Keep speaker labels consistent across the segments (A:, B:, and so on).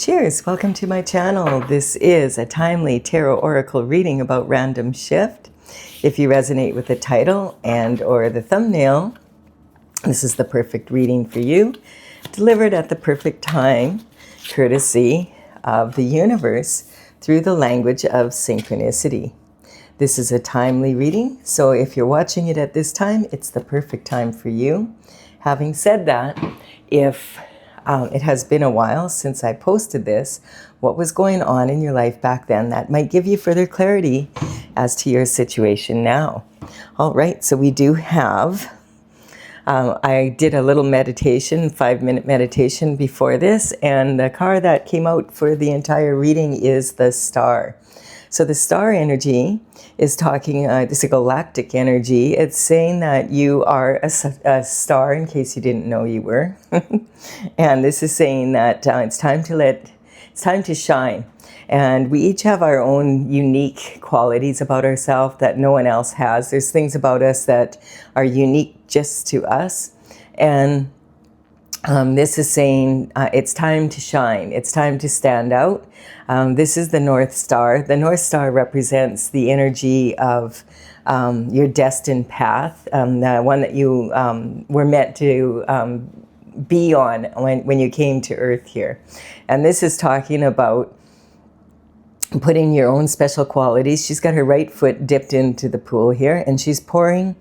A: Cheers! Welcome to my channel. This is a timely tarot oracle reading about random shift. If you resonate with the title and or the thumbnail, this is the perfect reading for you, delivered at the perfect time, courtesy of the universe through the language of synchronicity. This is a timely reading, so if you're watching it at this time, it's the perfect time for you. Having said that, if it has been a while since I posted this, what was going on in your life back then that might give you further clarity as to your situation now. All right, so we do have, I did a little meditation, 5-minute meditation before this, and the card that came out for the entire reading is the Star. So the star energy is talking, this is a galactic energy. It's saying that you are a star, in case you didn't know you were. And this is saying that it's time to shine. And we each have our own unique qualities about ourselves that no one else has. There's things about us that are unique just to us. And this is saying it's time to shine. It's time to stand out. This is the North Star. The North Star represents the energy of your destined path, the one that you were meant to be on when you came to Earth here. And this is talking about putting your own special qualities. She's got her right foot dipped into the pool here, and she's pouring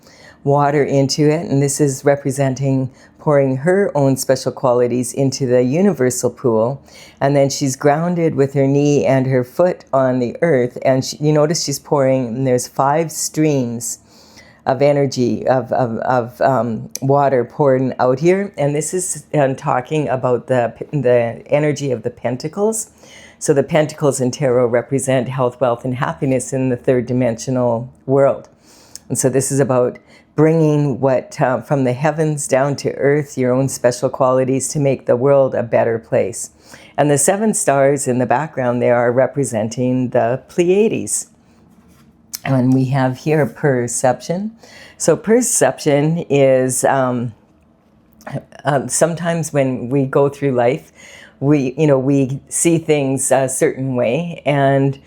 A: water into it, and this is representing pouring her own special qualities into the universal pool. And then she's grounded with her knee and her foot on the earth, and you notice she's pouring, and there's 5 streams of energy of water pouring out here. And this is talking about the energy of the pentacles. So the pentacles in tarot represent health, wealth, and happiness in the 3rd dimensional world. And so this is about bringing what from the heavens down to earth, your own special qualities to make the world a better place. And the 7 stars in the background there are representing the Pleiades. And we have here perception. So perception is sometimes when we go through life, we see things a certain way, and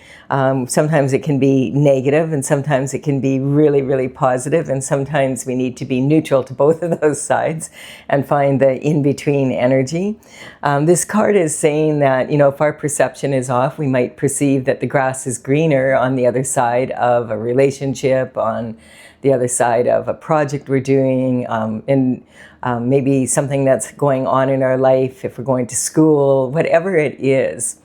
A: sometimes it can be negative, and sometimes it can be really, really positive, and sometimes we need to be neutral to both of those sides and find the in-between energy. This card is saying that, if our perception is off, we might perceive that the grass is greener on the other side of a relationship, on the other side of a project we're doing, and maybe something that's going on in our life, if we're going to school, whatever it is.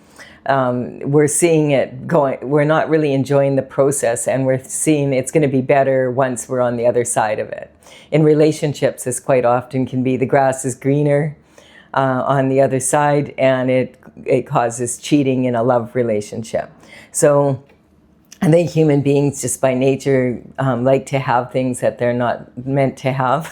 A: We're seeing it going, we're not really enjoying the process, and we're seeing it's going to be better once we're on the other side of it. In relationships, this quite often can be the grass is greener on the other side, and it causes cheating in a love relationship. So I think human beings just by nature like to have things that they're not meant to have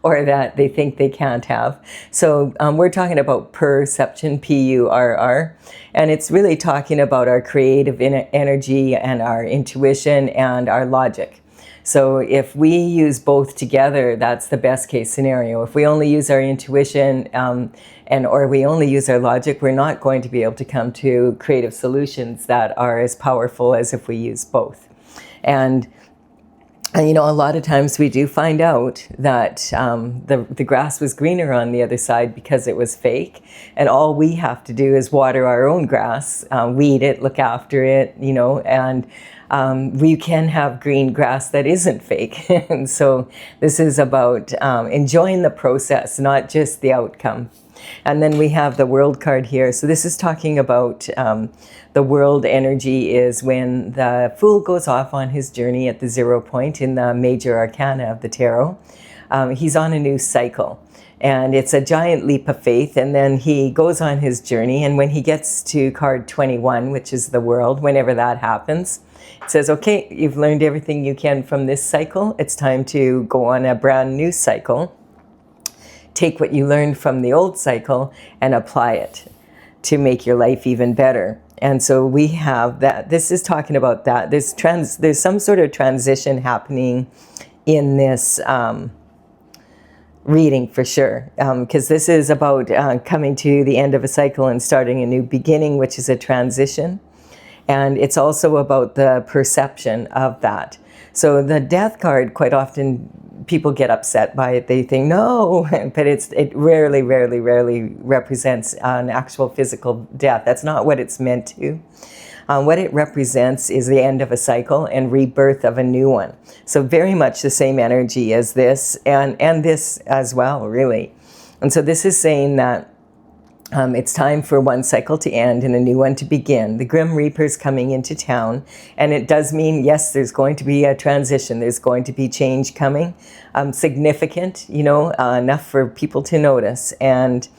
A: or that they think they can't have. So we're talking about perception, P-U-R-R, and it's really talking about our creative energy and our intuition and our logic. So if we use both together, that's the best case scenario. If we only use our intuition or we only use our logic, we're not going to be able to come to creative solutions that are as powerful as if we use both. And a lot of times we do find out that the grass was greener on the other side because it was fake. And all we have to do is water our own grass, weed it, look after it, and we can have green grass that isn't fake. And so this is about enjoying the process, not just the outcome. And then we have the World card here. So this is talking about the world energy is when the Fool goes off on his journey at the 0 point in the major arcana of the tarot. He's on a new cycle. And it's a giant leap of faith, and then he goes on his journey, and when he gets to card 21, which is the World, whenever that happens, it says, okay, you've learned everything you can from this cycle. It's time to go on a brand new cycle. Take what you learned from the old cycle and apply it to make your life even better. And so we have that. This is talking about that. There's some sort of transition happening in this reading for sure, because this is about coming to the end of a cycle and starting a new beginning, which is a transition. And it's also about the perception of that. So the death card, quite often people get upset by it. They think, no, but it rarely represents an actual physical death. That's not what it's meant to. What it represents is the end of a cycle and rebirth of a new one. So very much the same energy as this and this as well, really. And so this is saying that it's time for one cycle to end and a new one to begin. The Grim Reaper's coming into town, and it does mean, yes, there's going to be a transition. There's going to be change coming, significant, enough for people to notice. And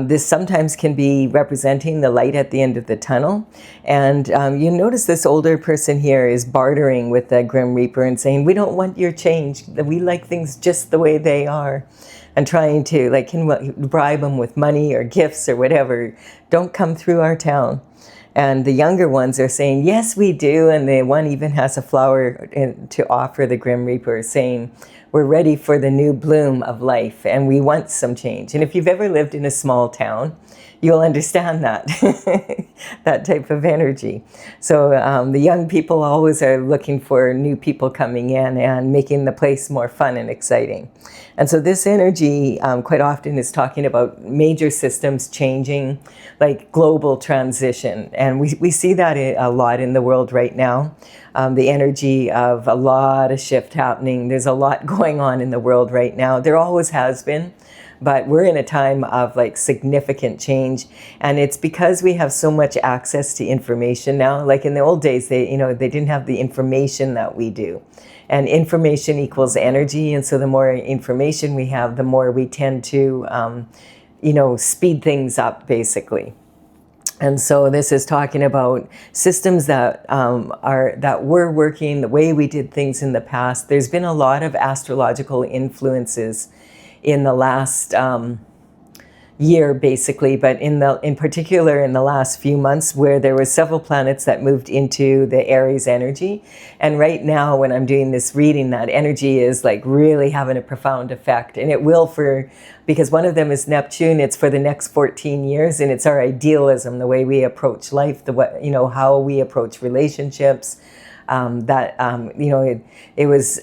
A: this sometimes can be representing the light at the end of the tunnel. And you notice this older person here is bartering with the Grim Reaper and saying, we don't want your change. We like things just the way they are. And trying to bribe them with money or gifts or whatever. Don't come through our town. And the younger ones are saying, yes, we do. And the one even has a flower to offer the Grim Reaper, saying, we're ready for the new bloom of life and we want some change. And if you've ever lived in a small town, you'll understand that, that type of energy. So the young people always are looking for new people coming in and making the place more fun and exciting. And so this energy quite often is talking about major systems changing, like global transition. And we see that a lot in the world right now. The energy of a lot of shift happening. There's a lot going on in the world right now. There always has been. But we're in a time of significant change, and it's because we have so much access to information now. Like in the old days, they didn't have the information that we do, and information equals energy. And so the more information we have, the more we tend to, speed things up, basically. And so this is talking about systems that were working the way we did things in the past. There's been a lot of astrological influences in the last year, basically, but in particular in the last few months, where there were several planets that moved into the Aries energy. And right now, when I'm doing this reading, that energy is really having a profound effect. And it will because one of them is Neptune. It's for the next 14 years, and it's our idealism, the way we approach life, how we approach relationships. It was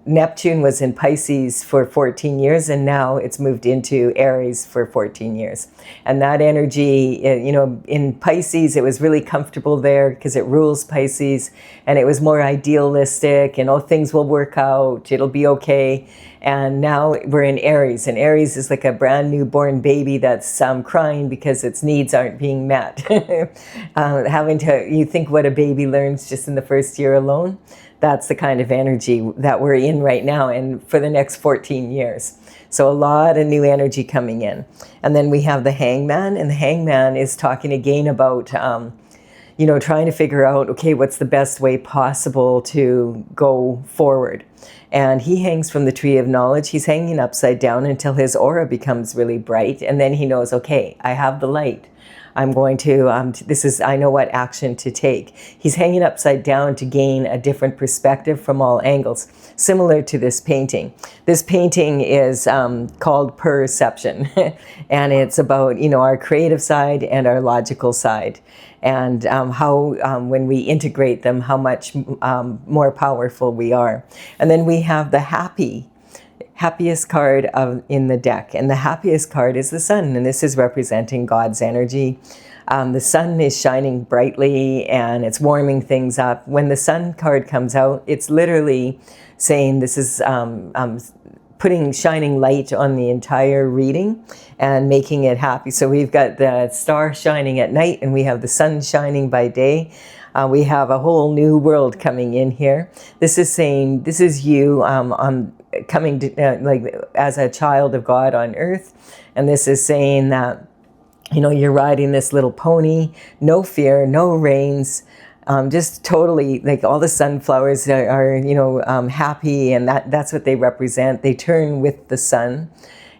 A: Neptune was in Pisces for 14 years, and now it's moved into Aries for 14 years. And that energy, in Pisces, it was really comfortable there because it rules Pisces, and it was more idealistic, and things will work out, it'll be okay. And now we're in Aries, and Aries is like a brand new born baby that's crying because its needs aren't being met. You think what a baby learns just in the first year alone? That's the kind of energy that we're in right now and for the next 14 years. So a lot of new energy coming in. And then we have the Hangman, and the Hangman is talking again about, trying to figure out, okay, what's the best way possible to go forward. And he hangs from the tree of knowledge. He's hanging upside down until his aura becomes really bright. And then he knows, okay, I have the light. I'm going to, I know what action to take. He's hanging upside down to gain a different perspective from all angles, similar to this painting. This painting is called PURR-CEPTION, and it's about, our creative side and our logical side, and how when we integrate them, how much more powerful we are. And then we have the happiest card in the deck, and the happiest card is the sun, and this is representing God's energy. The sun is shining brightly and it's warming things up. When the sun card comes out, it's literally saying this is putting shining light on the entire reading and making it happy. So we've got the star shining at night, and we have the sun shining by day. We have a whole new world coming in here. This is saying, this is you coming to, as a child of God on earth. And this is saying that, you're riding this little pony, no fear, no reins, just totally, all the sunflowers are happy, and that's what they represent. They turn with the sun.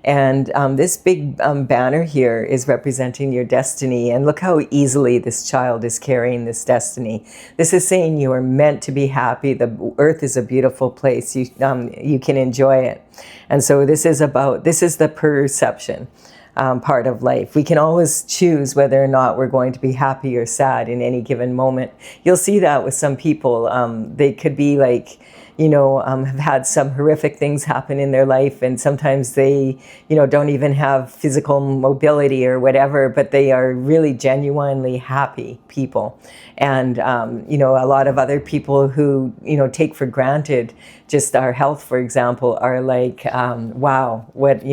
A: And this big banner here is representing your destiny. And look how easily this child is carrying this destiny. This is saying you are meant to be happy. The earth is a beautiful place. You can enjoy it. And so this is the perception part of life. We can always choose whether or not we're going to be happy or sad in any given moment. You'll see that with some people. They could be like, have had some horrific things happen in their life, and sometimes they, don't even have physical mobility or whatever, but they are really genuinely happy people. And, a lot of other people who, take for granted just our health, for example, are like, wow, what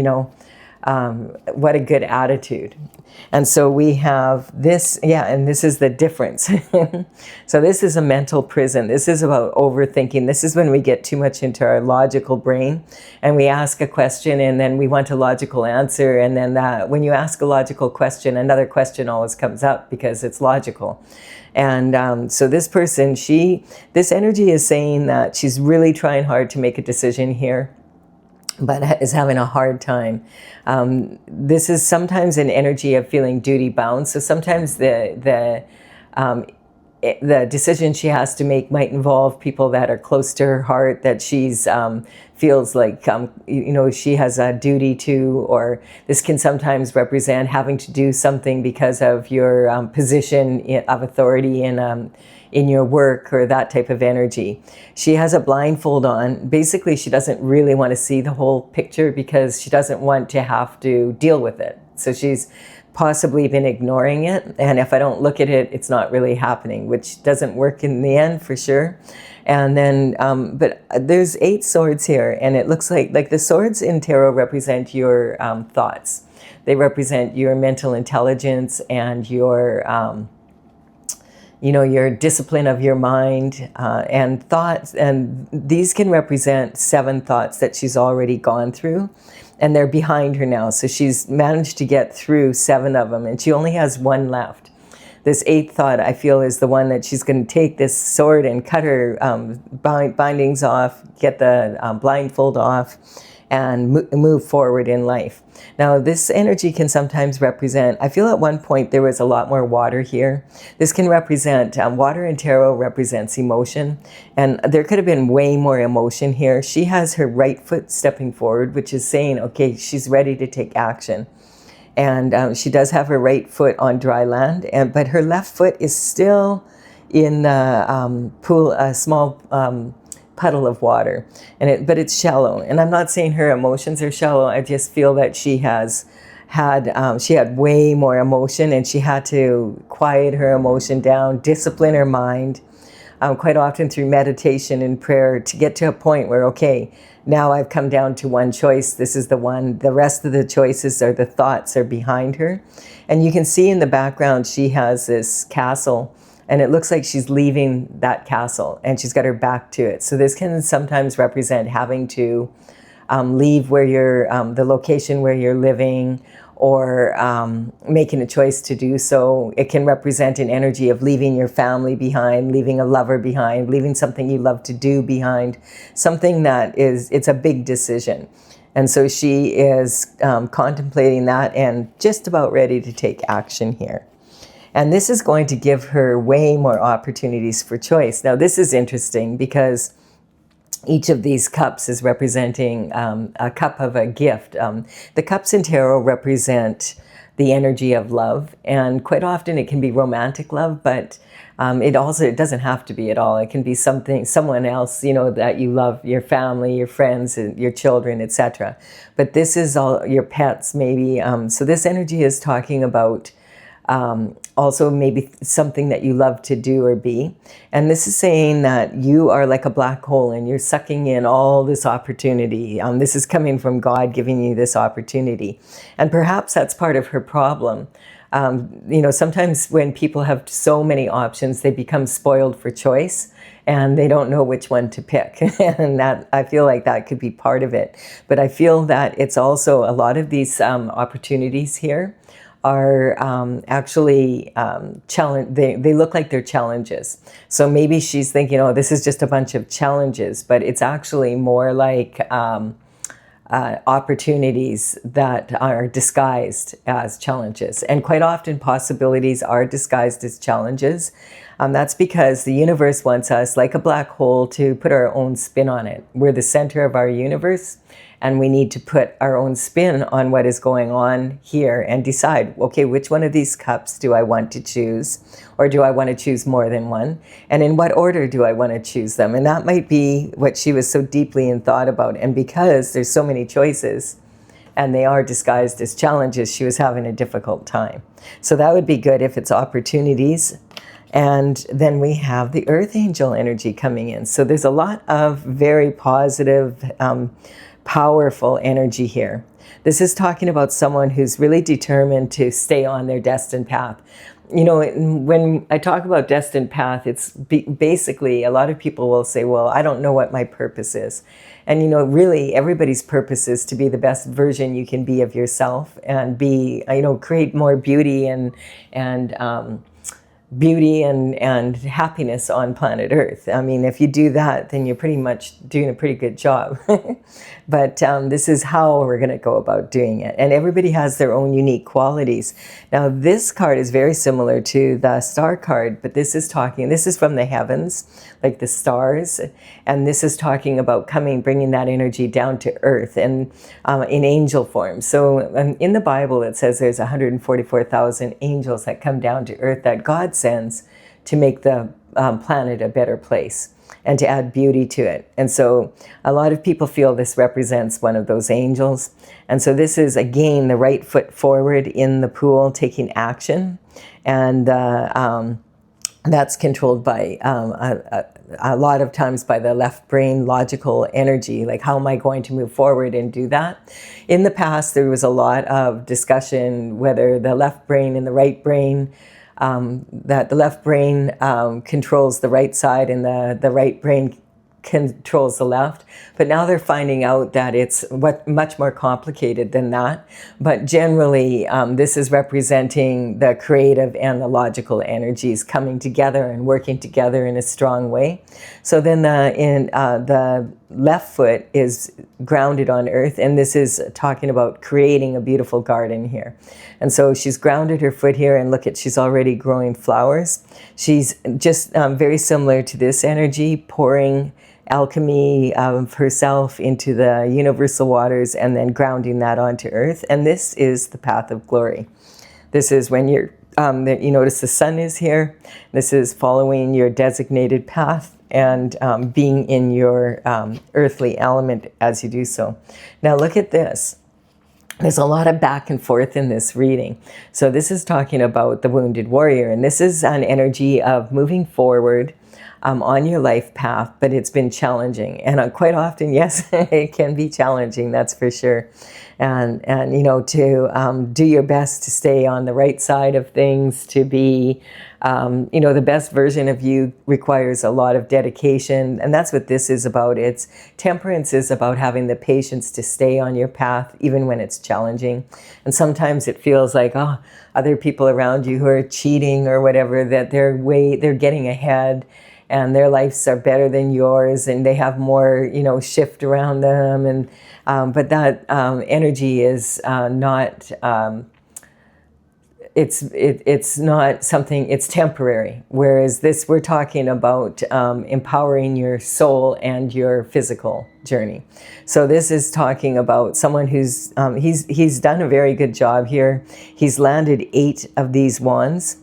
A: a good attitude. And so we have this, and this is the difference. So this is a mental prison. This is about overthinking. This is when we get too much into our logical brain and we ask a question and then we want a logical answer. And then when you ask a logical question, another question always comes up because it's logical. And so this person, this energy is saying that she's really trying hard to make a decision here, but is having a hard time. This is sometimes an energy of feeling duty bound. So sometimes the decision she has to make might involve people that are close to her heart, that she's feels like she has a duty to, or this can sometimes represent having to do something because of your position of authority in your work, or that type of energy. She has a blindfold on. Basically, she doesn't really want to see the whole picture because she doesn't want to have to deal with it. So she's possibly been ignoring it. And if I don't look at it, it's not really happening, which doesn't work in the end for sure. And then, but there's 8 swords here, and it looks like the swords in tarot represent your thoughts. They represent your mental intelligence and your your discipline of your mind and thoughts. And these can represent 7 thoughts that she's already gone through, and they're behind her now. So she's managed to get through 7 of them, and she only has 1 left. This 8th thought, I feel, is the one that she's going to take this sword and cut her bindings off, get the blindfold off, and move forward in life. Now, this energy can sometimes represent, I feel at one point there was a lot more water here. This can represent, water in tarot represents emotion, and there could have been way more emotion here. She has her right foot stepping forward, which is saying, okay, she's ready to take action. And she does have her right foot on dry land, but her left foot is still in the pool, a small puddle of water, but it's shallow. And I'm not saying her emotions are shallow. I just feel that she had way more emotion, and she had to quiet her emotion down, discipline her mind, quite often through meditation and prayer, to get to a point where, okay, now I've come down to one choice. This is the one. The rest of the choices or the thoughts are behind her. And you can see in the background, she has this castle, and it looks like she's leaving that castle, and she's got her back to it. So this can sometimes represent having to leave where you're, the location where you're living, or making a choice to do so. It can represent an energy of leaving your family behind, leaving a lover behind, leaving something you love to do behind, something that it's a big decision. And so she is contemplating that and just about ready to take action here. And this is going to give her way more opportunities for choice. Now, this is interesting because each of these cups is representing a cup of a gift. The cups in tarot represent the energy of love, and quite often it can be romantic love, but it doesn't have to be at all. It can be someone else, that you love, your family, your friends, your children, etc. But this is all your pets, maybe. So this energy is talking about also maybe something that you love to do or be. And this is saying that you are like a black hole and you're sucking in all this opportunity. This is coming from God giving you this opportunity. And perhaps that's part of her problem. Sometimes when people have so many options, they become spoiled for choice and they don't know which one to pick. And that, I feel like that could be part of it. But I feel that it's also a lot of these opportunities here are actually they look like they're challenges. So maybe she's thinking, oh, this is just a bunch of challenges, but it's actually more like opportunities that are disguised as challenges. And quite often possibilities are disguised as challenges. That's because the universe wants us, like a black hole, to put our own spin on it. We're the center of our universe, and we need to put our own spin on what is going on here and decide, okay, which one of these cups do I want to choose? Or do I want to choose more than one? And in what order do I want to choose them? And that might be what she was so deeply in thought about. And because there's so many choices, and they are disguised as challenges, she was having a difficult time. So that would be good if it's opportunities. And then we have the Earth Angel energy coming in. So there's a lot of very positive, powerful energy here. This is talking about someone who's really determined to stay on their destined path. You know, when I talk about destined path, it's basically a lot of people will say, well, I don't know what my purpose is. And, you know, really everybody's purpose is to be the best version you can be of yourself and be, you know, create more beauty and happiness on planet Earth. I mean, if you do that, then you're pretty much doing a pretty good job. But this is how we're going to go about doing it. And everybody has their own unique qualities. Now, this card is very similar to the star card, but this is from the heavens, like the stars. And this is talking about bringing that energy down to earth and in angel form. So in the Bible, it says there's 144,000 angels that come down to earth that God sends to make the planet a better place and to add beauty to it. And so a lot of people feel this represents one of those angels. And so this is, again, the right foot forward in the pool, taking action. And that's controlled by a lot of times by the left brain logical energy, like how am I going to move forward and do that? In the past, there was a lot of discussion whether the left brain and the right brain, that the left brain controls the right side and the right brain controls the left. But now they're finding out that it's much more complicated than that. But generally, this is representing the creative and the logical energies coming together and working together in a strong way. So then the left foot is grounded on earth, and this is talking about creating a beautiful garden here. And so she's grounded her foot here, and look she's already growing flowers. She's just very similar to this energy, pouring alchemy of herself into the universal waters and then grounding that onto earth. And this is the path of glory. This is when you notice the sun is here. This is following your designated path and being in your earthly element as you do so. Now look at this. There's a lot of back and forth in this reading. So this is talking about the wounded warrior, and this is an energy of moving forward on your life path, but it's been challenging. And quite often, yes, it can be challenging, that's for sure. And you know, to do your best to stay on the right side of things, to be, you know, the best version of you requires a lot of dedication. And that's what this is about. Temperance is about having the patience to stay on your path, even when it's challenging. And sometimes it feels like, other people around you who are cheating or whatever, that they're getting ahead and their lives are better than yours and they have more, you know, shift around them. And but that energy is not, it's not something, it's temporary. Whereas this, we're talking about empowering your soul and your physical journey. So this is talking about someone who's, he's done a very good job here. He's landed 8 of these wands.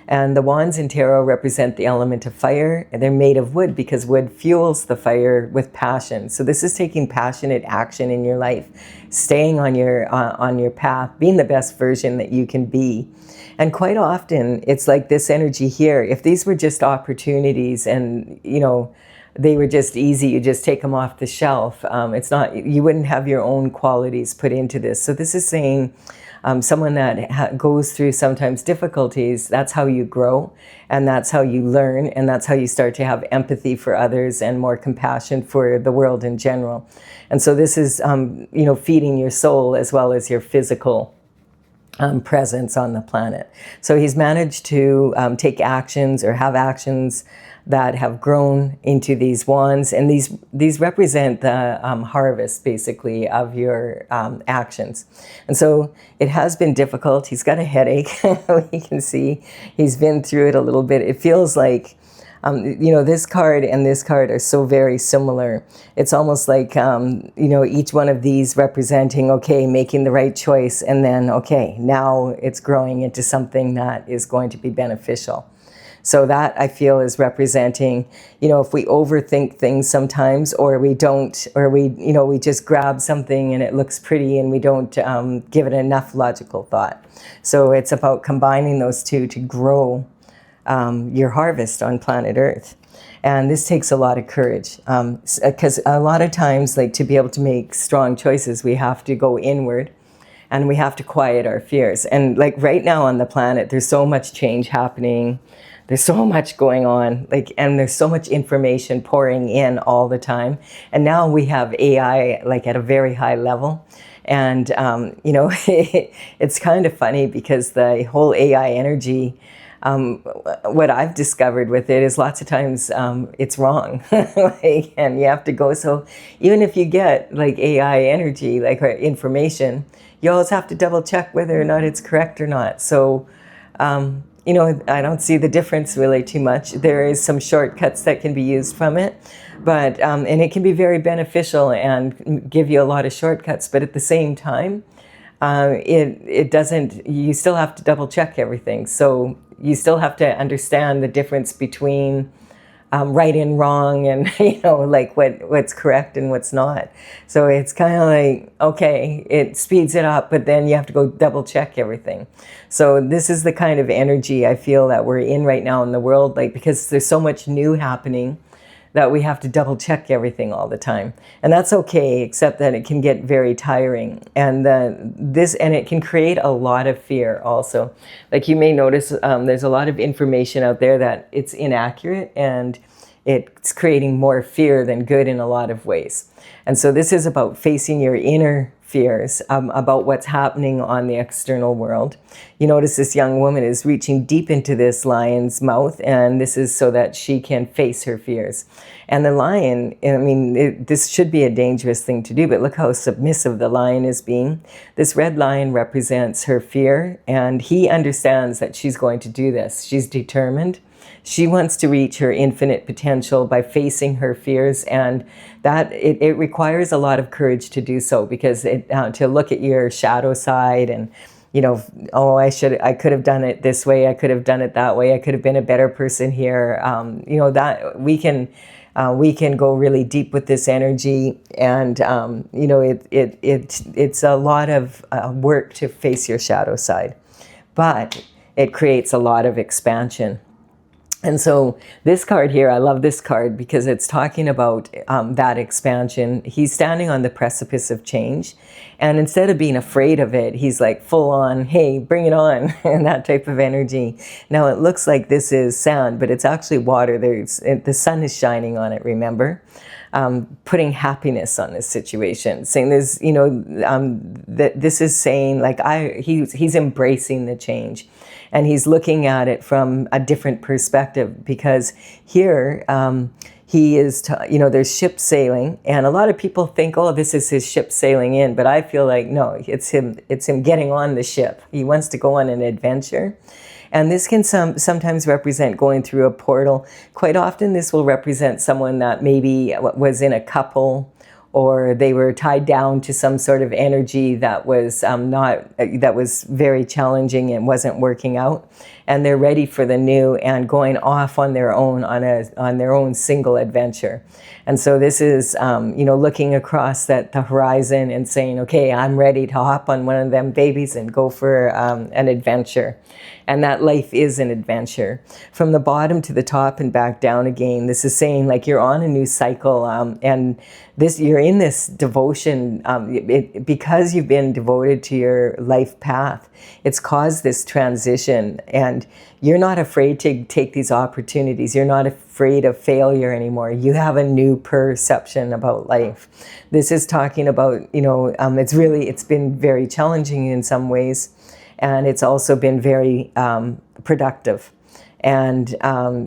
A: And the wands in tarot represent the element of fire, and they're made of wood because wood fuels the fire with passion. So this is taking passionate action in your life, staying on your path, being the best version that you can be. And quite often, it's like this energy here. If these were just opportunities and, you know, they were just easy, you just take them off the shelf. It's not, you wouldn't have your own qualities put into this. So this is saying, someone that goes through sometimes difficulties, that's how you grow, and that's how you learn, and that's how you start to have empathy for others and more compassion for the world in general. And so this is, you know, feeding your soul as well as your physical presence on the planet. So he's managed to take actions or have actions that have grown into these wands, and these represent the harvest, basically, of your actions. And so it has been difficult. He's got a headache. We can see he's been through it a little bit. It feels like this card and this card are so very similar. It's almost like, each one of these representing, okay, making the right choice, and then, okay, now it's growing into something that is going to be beneficial. So that, I feel, is representing, if we overthink things sometimes, or we don't, or we just grab something and it looks pretty and we don't give it enough logical thought. So it's about combining those two to grow your harvest on planet Earth. And this takes a lot of courage, because a lot of times, like, to be able to make strong choices, we have to go inward and we have to quiet our fears. And like right now on the planet, there's so much change happening. There's so much going on, and there's so much information pouring in all the time. And now we have AI at a very high level. And, it's kind of funny because the whole AI energy, what I've discovered with it is lots of times it's wrong. And you have to go. So even if you get AI energy, or information, you always have to double check whether or not it's correct or not. So, I don't see the difference really too much. There is some shortcuts that can be used from it, but and it can be very beneficial and give you a lot of shortcuts. But at the same time, it doesn't. You still have to double check everything. So you still have to understand the difference between right and wrong, and what's correct and what's not. So it's kind of okay, it speeds it up, but then you have to go double check everything. So this is the kind of energy I feel that we're in right now in the world, because there's so much new happening that we have to double check everything all the time. And that's okay, except that it can get very tiring. And it can create a lot of fear also. You may notice there's a lot of information out there that it's inaccurate, and it's creating more fear than good in a lot of ways. And so this is about facing your inner fears about what's happening on the external world. You notice this young woman is reaching deep into this lion's mouth, and this is so that she can face her fears. And the lion, this should be a dangerous thing to do, but look how submissive the lion is being. This red lion represents her fear, and he understands that she's going to do this. She's determined. She wants to reach her infinite potential by facing her fears, and that it requires a lot of courage to do so, because to look at your shadow side and, I could have done it this way, I could have done it that way, I could have been a better person here. That we can go really deep with this energy, and it's a lot of work to face your shadow side, but it creates a lot of expansion. And so this card here, I love this card because it's talking about that expansion. He's standing on the precipice of change. And instead of being afraid of it, he's full on, hey, bring it on, and that type of energy. Now it looks like this is sand, but it's actually water. The sun is shining on it, remember? Putting happiness on this situation, saying there's, that this is saying he's embracing the change. And he's looking at it from a different perspective, because here he is, there's ships sailing, and a lot of people think, oh, this is his ship sailing in, but I feel like, no, it's him getting on the ship. He wants to go on an adventure. And this can sometimes represent going through a portal. Quite often this will represent someone that maybe was in a couple, or they were tied down to some sort of energy that was that was very challenging and wasn't working out, and they're ready for the new and going off on their own on their own single adventure. And so this is looking across the horizon and saying, okay, I'm ready to hop on one of them babies and go for an adventure. And that life is an adventure. From the bottom to the top and back down again, this is saying you're on a new cycle, and you're in this devotion because you've been devoted to your life path. It's caused this transition, and you're not afraid to take these opportunities. You're not afraid of failure anymore. You have a new perception about life. This is talking about, it's been very challenging in some ways. and it's also been very productive. And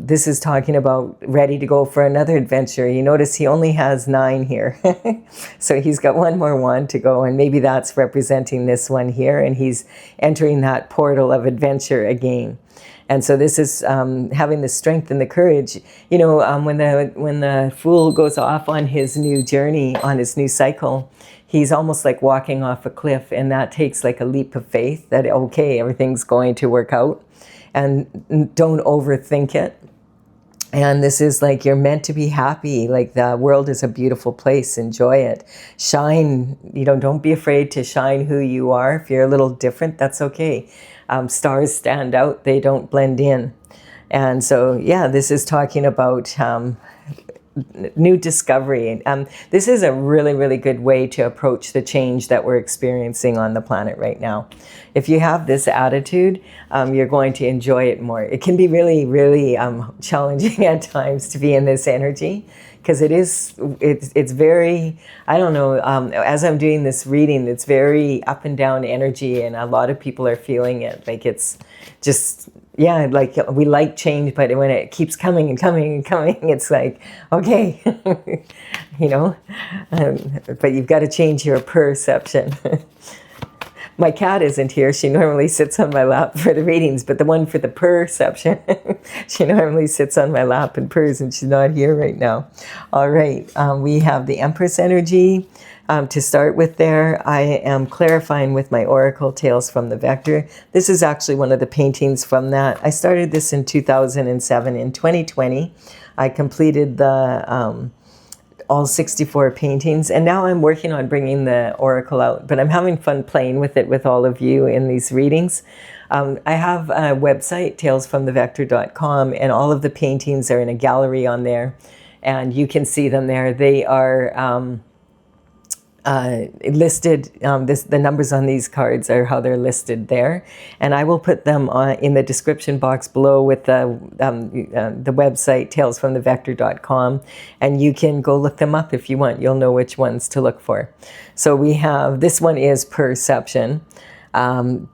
A: this is talking about ready to go for another adventure. You notice he only has 9 here. So he's got one more wand to go, and maybe that's representing this one here, and he's entering that portal of adventure again. And so this is having the strength and the courage. You know, when the Fool goes off on his new journey, on his new cycle, he's almost like walking off a cliff, and that takes like a leap of faith that, okay, everything's going to work out. And don't overthink it. And this is like, you're meant to be happy. Like, the world is a beautiful place. Enjoy it. Shine. You know, don't be afraid to shine who you are. If you're a little different, that's okay. Stars stand out. They don't blend in. And so, yeah, this is talking about new discovery. This is a really, really good way to approach the change that we're experiencing on the planet right now. If you have this attitude, you're going to enjoy it more. It can be really, really challenging at times to be in this energy, because it's very, I don't know, as I'm doing this reading, it's very up and down energy, and a lot of people are feeling it. Like, it's just, yeah, like, we like change, but when it keeps coming and coming and coming, it's like, okay, you know, but you've got to change your perception. My cat isn't here. She normally sits on my lap for the readings, but the one for the perception, she normally sits on my lap and purrs, and she's not here right now. All right, we have the Empress energy. To start with there, I am clarifying with my Oracle Tales from the Vector. This is actually one of the paintings from that. I started this in 2007. In 2020, I completed the all 64 paintings, and now I'm working on bringing the Oracle out, but I'm having fun playing with it with all of you in these readings. I have a website, talesfromthevector.com, and all of the paintings are in a gallery on there, and you can see them there. They are listed, the numbers on these cards are how they're listed there, and I will put them in the description box below with the website talesfromthevector.com, and you can go look them up if you want. You'll know which ones to look for. So we have, this one is perception,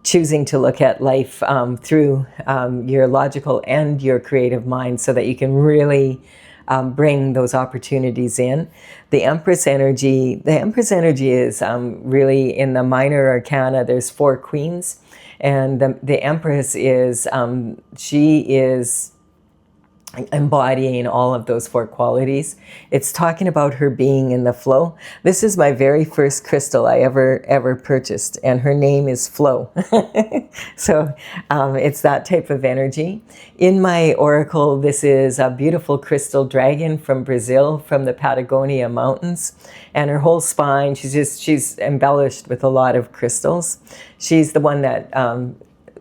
A: choosing to look at life through your logical and your creative mind, so that you can really bring those opportunities in. The Empress energy is really in the minor arcana. There's 4 queens, and the Empress is, she is embodying all of those 4 qualities. It's talking about her being in the flow. This is my very first crystal I ever purchased, and her name is Flow. So it's that type of energy. In my oracle, this is a beautiful crystal dragon from Brazil, from the Patagonia Mountains, and her whole spine, she's embellished with a lot of crystals. She's the one that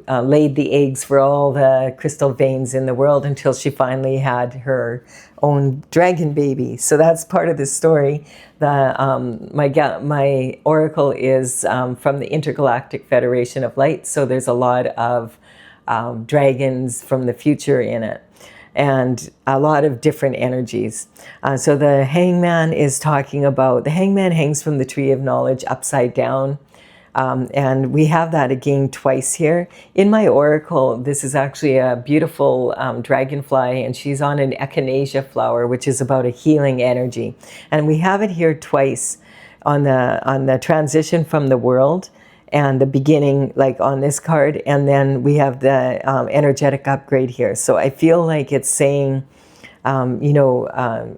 A: laid the eggs for all the crystal veins in the world, until she finally had her own dragon baby. So that's part of the story. My oracle is from the Intergalactic Federation of Light, so there's a lot of dragons from the future in it, and a lot of different energies. So the Hangman is talking about, the Hangman hangs from the Tree of Knowledge upside down. And we have that again twice here. In my oracle, this is actually a beautiful dragonfly, and she's on an echinacea flower, which is about a healing energy. And we have it here twice, on the transition from the world and the beginning, like on this card, and then we have the energetic upgrade here. So I feel like it's saying,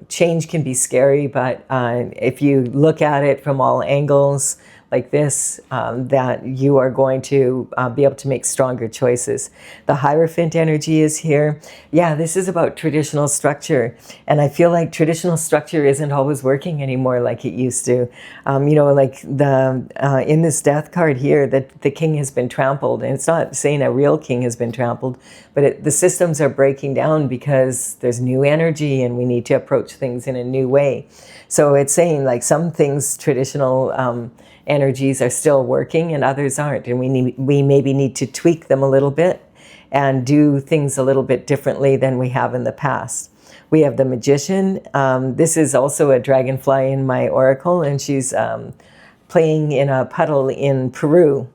A: change can be scary, but if you look at it from all angles, like this, that you are going to be able to make stronger choices. The Hierophant energy is here. Yeah, this is about traditional structure, and I feel like traditional structure isn't always working anymore like it used to. Like the in this death card here, that the king has been trampled, and it's not saying a real king has been trampled, but the systems are breaking down because there's new energy, and we need to approach things in a new way. So it's saying, like, some things, traditional energies are still working and others aren't, and we maybe need to tweak them a little bit and do things a little bit differently than we have in the past. We have the Magician. This is also a dragonfly in my oracle, and she's playing in a puddle in Peru.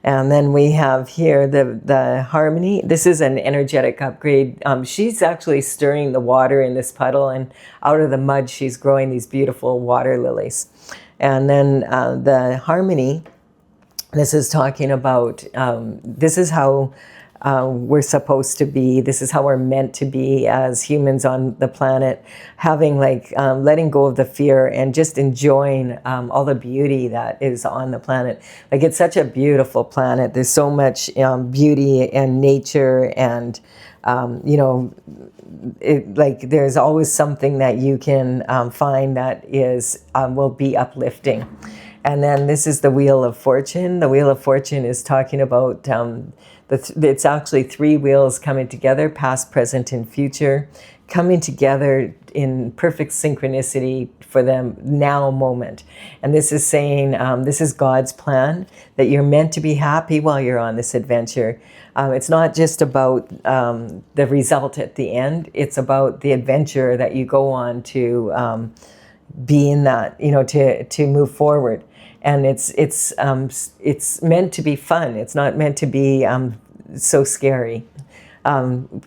A: And then we have here the harmony. This is an energetic upgrade. She's actually stirring the water in this puddle, and out of the mud she's growing these beautiful water lilies. And then the harmony, this is talking about, this is how we're supposed to be. This is how we're meant to be as humans on the planet, having like letting go of the fear and just enjoying all the beauty that is on the planet. Like, it's such a beautiful planet. There's so much beauty and nature, and you know, like there's always something that you can find that is will be uplifting. And then this is the Wheel of Fortune. The Wheel of Fortune is talking about it's actually 3 wheels coming together, past, present, and future, coming together in perfect synchronicity for the now moment. And this is saying, this is God's plan, that you're meant to be happy while you're on this adventure. It's not just about the result at the end. It's about the adventure that you go on to be in that, you know, to move forward. And it's meant to be fun. It's not meant to be so scary.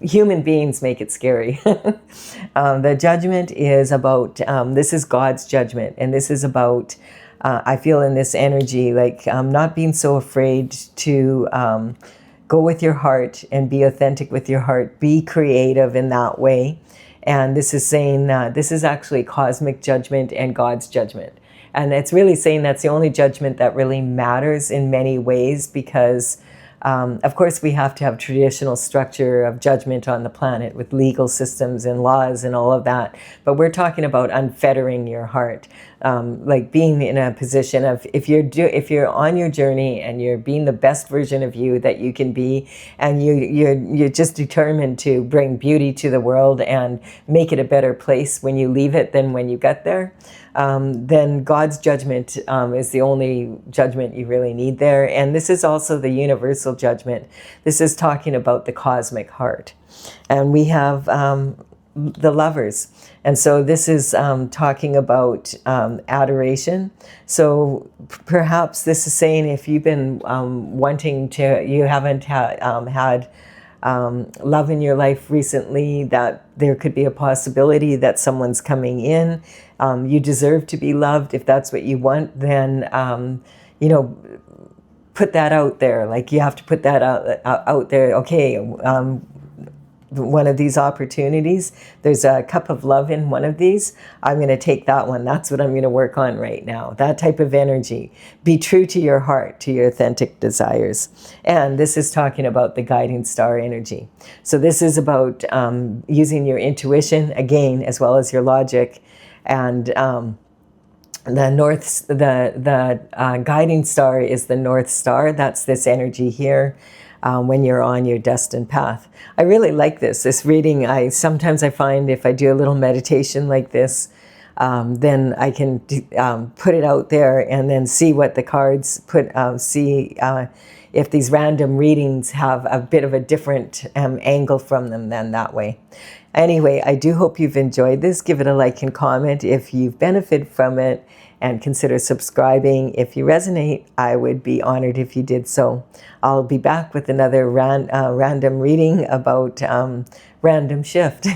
A: Human beings make it scary. The judgment is about, this is God's judgment. And this is about, I feel in this energy, like not being so afraid to go with your heart and be authentic with your heart. Be creative in that way. And this is saying this is actually cosmic judgment and God's judgment. And it's really saying that's the only judgment that really matters in many ways, because of course we have to have traditional structure of judgment on the planet with legal systems and laws and all of that. But we're talking about unfettering your heart, like being in a position of, if you're on your journey and you're being the best version of you that you can be, and you're just determined to bring beauty to the world and make it a better place when you leave it than when you got there. Then God's judgment is the only judgment you really need there. And this is also the universal judgment. This is talking about the cosmic heart. And we have the Lovers. And so this is talking about adoration. So perhaps this is saying, if you've been wanting to, you haven't had love in your life recently, that there could be a possibility that someone's coming in. You deserve to be loved. If that's what you want, then, you know, put that out there. Like, you have to put that out there. Okay, one of these opportunities, there's a cup of love in one of these. I'm going to take that one. That's what I'm going to work on right now. That type of energy. Be true to your heart, to your authentic desires. And this is talking about the guiding star energy. So this is about using your intuition, again, as well as your logic. And the guiding star is the North Star. That's this energy here. When you're on your destined path. I really like this reading. Sometimes I find if I do a little meditation like this, then I can put it out there and then see what the cards see if these random readings have a bit of a different angle from them than that way. Anyway, I do hope you've enjoyed this. Give it a like and comment if you've benefited from it, and consider subscribing. If you resonate, I would be honored if you did so. I'll be back with another random reading about random shift.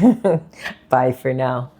A: Bye for now.